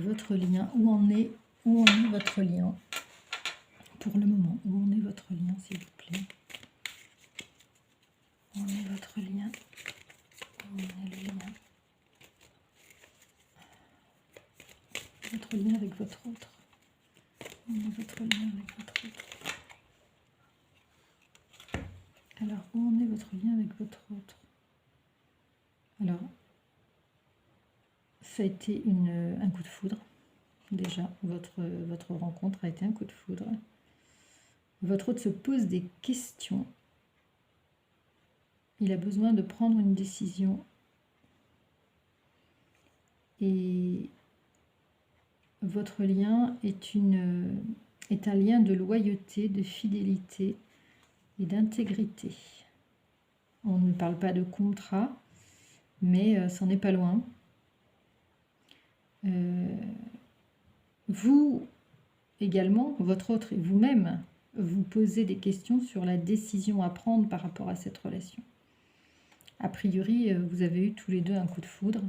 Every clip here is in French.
votre lien. Où en est votre lien pour le moment? Où en est votre lien, s'il vous plaît? Où en est votre lien? Où en est le lien? Votre lien avec votre autre. Où en est votre lien avec votre autre? Alors, où en est votre lien avec votre autre? Alors, ça a été un coup de foudre. Déjà, votre rencontre a été un coup de foudre. Votre autre se pose des questions. Il a besoin de prendre une décision. Et votre lien est un lien de loyauté, de fidélité et d'intégrité. On ne parle pas de contrat, mais c'en est pas loin. Vous également, votre autre et vous-même, vous posez des questions sur la décision à prendre par rapport à cette relation. A priori, vous avez eu tous les deux un coup de foudre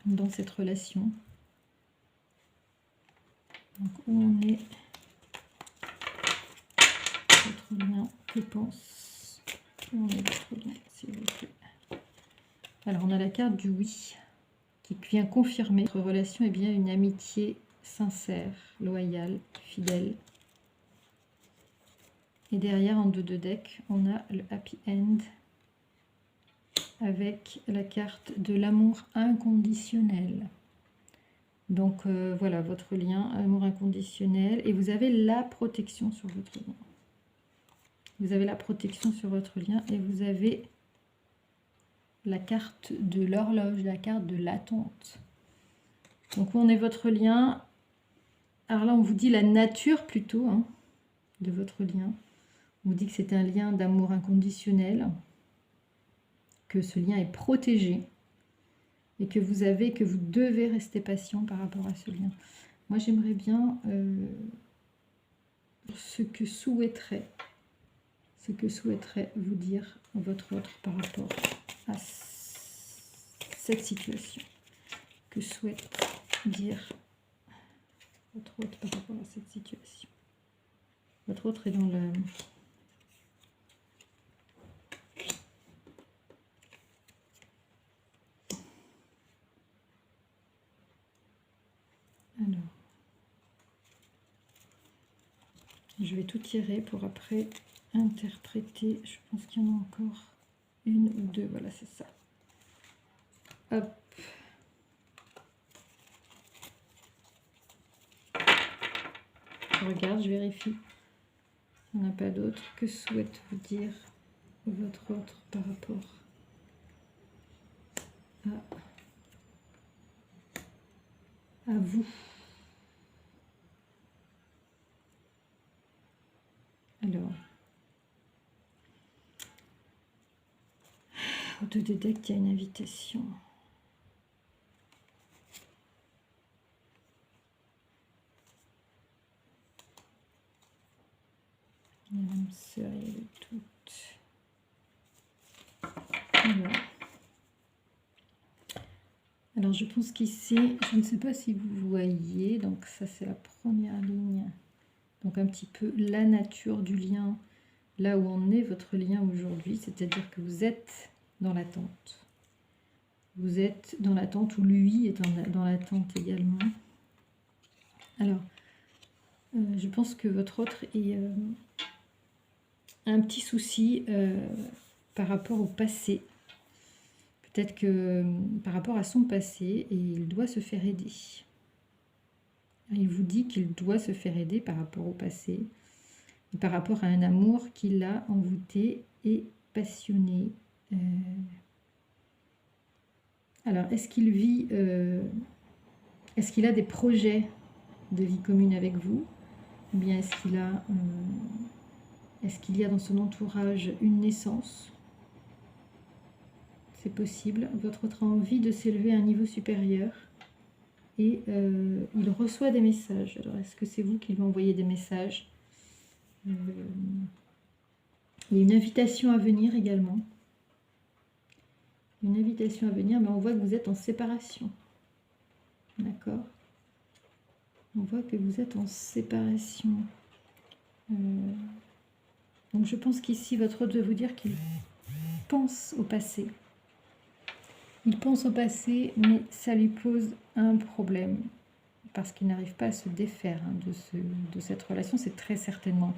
dans cette relation. Donc, où en est votre lien? Que pense? Où en est votre lien, s'il vous plaît? Alors, on a la carte du oui, qui vient confirmer que votre relation est bien une amitié sincère, loyale, fidèle. Et derrière, en 2 deck, on a le happy end avec la carte de l'amour inconditionnel. Donc voilà, votre lien, amour inconditionnel. Et vous avez la protection sur votre lien. Vous avez la protection sur votre lien et vous avez la carte de l'horloge, la carte de l'attente. Donc où en est votre lien? Alors là, on vous dit la nature plutôt de votre lien. On vous dit que c'est un lien d'amour inconditionnel, que ce lien est protégé et que vous devez rester patient par rapport à ce lien. Moi, j'aimerais bien ce que souhaiterait vous dire votre autre par rapport à cette situation. Que souhaite dire votre autre par rapport à cette situation? Votre autre est dans le... Alors, je vais tout tirer pour après interpréter. Je pense qu'il y en a encore une ou deux. Voilà, c'est ça. Hop. Je regarde, je vérifie. Il n'y en a pas d'autres. Que souhaite vous dire votre autre par rapport à vous? Alors, au dos des decks, il y a une invitation. Il y a l'âme sœur, il y a le doute. Alors, je pense qu'ici, je ne sais pas si vous voyez, donc ça c'est la première ligne. Donc un petit peu la nature du lien, là où en est votre lien aujourd'hui, c'est-à-dire que vous êtes dans l'attente. Vous êtes dans l'attente, ou lui est dans l'attente également. Alors, je pense que votre autre a un petit souci par rapport au passé. Peut-être que par rapport à son passé, et il doit se faire aider. Il vous dit qu'il doit se faire aider par rapport au passé, et par rapport à un amour qu'il a envoûté et passionné. Alors, est-ce qu'il vit, est-ce qu'il a des projets de vie commune avec vous? Ou bien est-ce qu'il y a dans son entourage une naissance? C'est possible. Votre autre a envie de s'élever à un niveau supérieur. Et il reçoit des messages. Alors, est-ce que c'est vous qui lui envoyez des messages? Il y a une invitation à venir également. Une invitation à venir, mais on voit que vous êtes en séparation. D'accord? On voit que vous êtes en séparation. Donc je pense qu'ici, votre hôte veut vous dire qu'il pense au passé. Il pense au passé, mais ça lui pose un problème. Parce qu'il n'arrive pas à se défaire de cette relation. C'est très certainement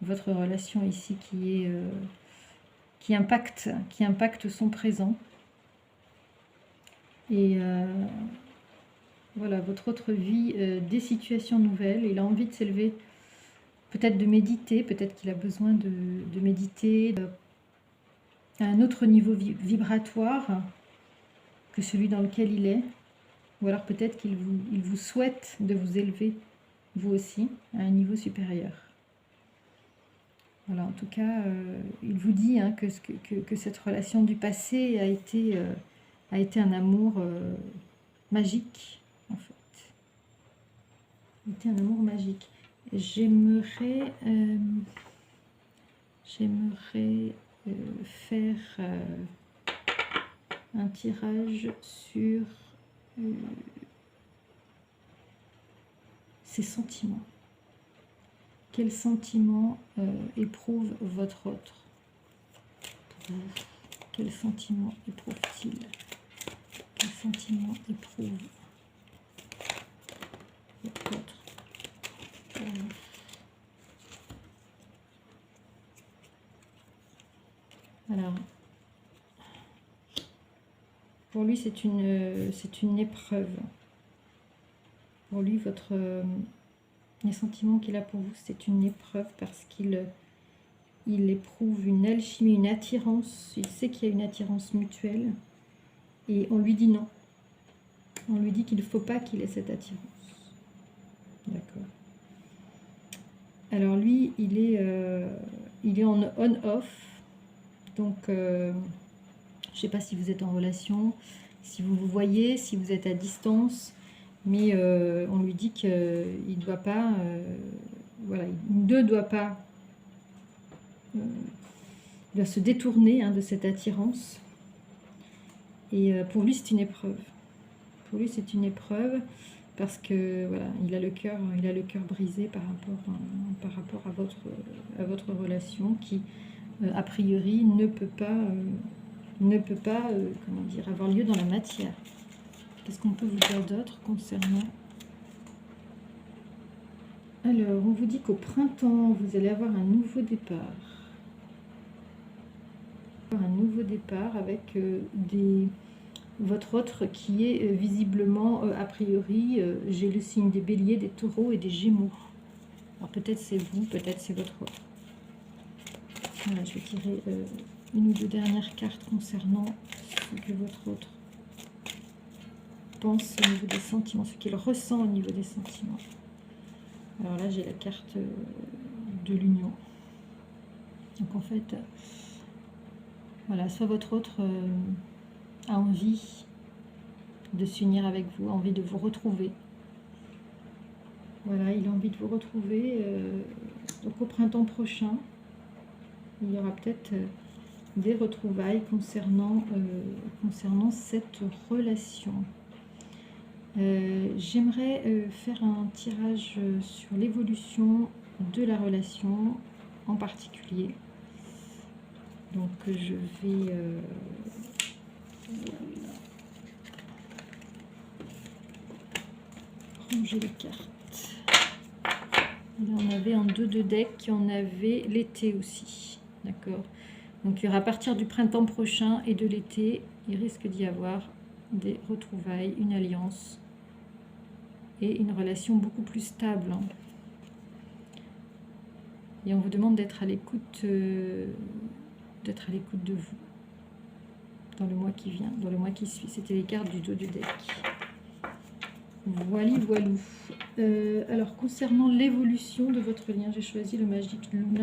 votre relation ici qui impacte son présent. Et voilà, votre autre vie, des situations nouvelles. Il a envie de s'élever, peut-être de méditer, peut-être qu'il a besoin de méditer à un autre niveau vibratoire que celui dans lequel il est. Ou alors peut-être qu'il vous souhaite de vous élever, vous aussi, à un niveau supérieur. Voilà, en tout cas, il vous dit hein, que cette relation du passé a été un amour magique, en fait. A été un amour magique. J'aimerais faire un tirage sur ses sentiments. Quels sentiments éprouve votre autre? Quels sentiments éprouve-t-il? Quels sentiments éprouve votre autre? Alors, pour lui, c'est une épreuve. Pour lui, les sentiments qu'il a pour vous, c'est une épreuve parce qu'il éprouve une alchimie, une attirance. Il sait qu'il y a une attirance mutuelle et on lui dit non. On lui dit qu'il ne faut pas qu'il ait cette attirance. D'accord. Alors lui, il est en on-off. Donc, je ne sais pas si vous êtes en relation, si vous vous voyez, si vous êtes à distance. Mais on lui dit qu'il ne doit pas, voilà, il ne doit pas, il doit se détourner hein, de cette attirance. Et pour lui, c'est une épreuve. Pour lui, c'est une épreuve parce que voilà, il a le cœur brisé par rapport à votre relation qui, a priori, ne peut pas comment dire, avoir lieu dans la matière. Qu'est-ce qu'on peut vous dire d'autre concernant? Alors, on vous dit qu'au printemps, vous allez avoir un nouveau départ. Un nouveau départ avec votre autre qui est visiblement, a priori, j'ai le signe des béliers, des taureaux et des gémeaux. Alors peut-être c'est vous, peut-être c'est votre autre. Voilà, je vais tirer une ou deux dernières cartes concernant ce que votre autre pense au niveau des sentiments, ce qu'il ressent au niveau des sentiments. Alors là, j'ai la carte de l'union. Donc en fait, voilà, soit votre autre a envie de s'unir avec vous, a envie de vous retrouver. Voilà, il a envie de vous retrouver. Donc au printemps prochain, il y aura peut-être des retrouvailles concernant cette relation. J'aimerais faire un tirage sur l'évolution de la relation en particulier. Donc je vais ranger les cartes. Là, on avait un 2 de deck, on avait l'été aussi. D'accord. Donc il y aura à partir du printemps prochain et de l'été, il risque d'y avoir des retrouvailles, une alliance et une relation beaucoup plus stable. Et on vous demande d'être à l'écoute de vous dans le mois qui vient, dans le mois qui suit. C'était les cartes du dos du deck. Voilà, voilou. Alors concernant l'évolution de votre lien, j'ai choisi le Magic Luna